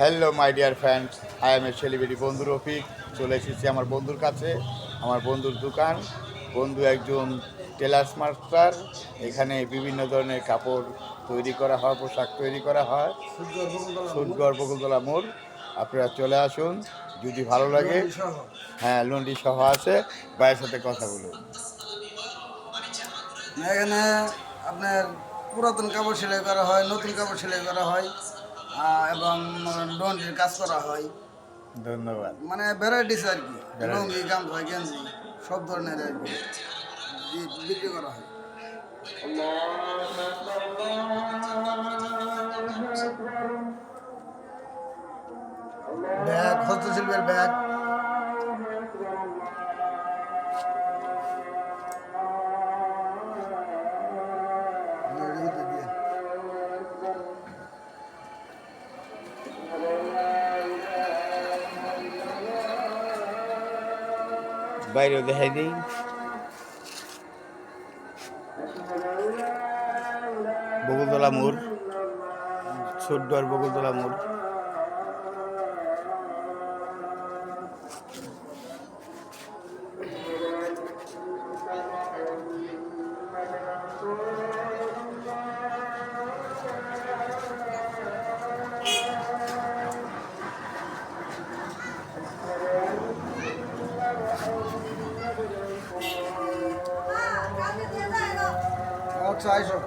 Hello my dear friends, I M A celebrity বন্ধু রফিক। চলে এসেছি আমার বন্ধুর কাছে, আমার বন্ধুর দোকান। বন্ধু একজন টেলার্স মাস্টার। এখানে বিভিন্ন ধরনের কাপড় তৈরি করা হয়, পোশাক তৈরি করা হয়। সুদগড় বকুলতলা মোড়। আপনারা চলে আসুন, যদি ভালো লাগে। হ্যাঁ, লন্ডি সহ আছে। ভাইয়ের সাথে কথা বলুন। এখানে আপনার পুরাতন কাপড় সেলাই করা হয়, নতুন কাপড় সেলাই করা হয় এবং লন্ড্রির কাজ করা হয়। ধন্যবাদ। মানে ভ্যারাইটিস আর কি, Variety। লুঙ্গি, গামছা, গেঞ্জি সব ধরনের আর কি বিক্রি করা হয়। ব্যাগ, হস্তশিল্পের ব্যাগ, বাইরেও দেখাই দিই। বকুলতলা মোড়, ছোট্ট আর বকুলতলা মোড়। আচ্ছা আইসো।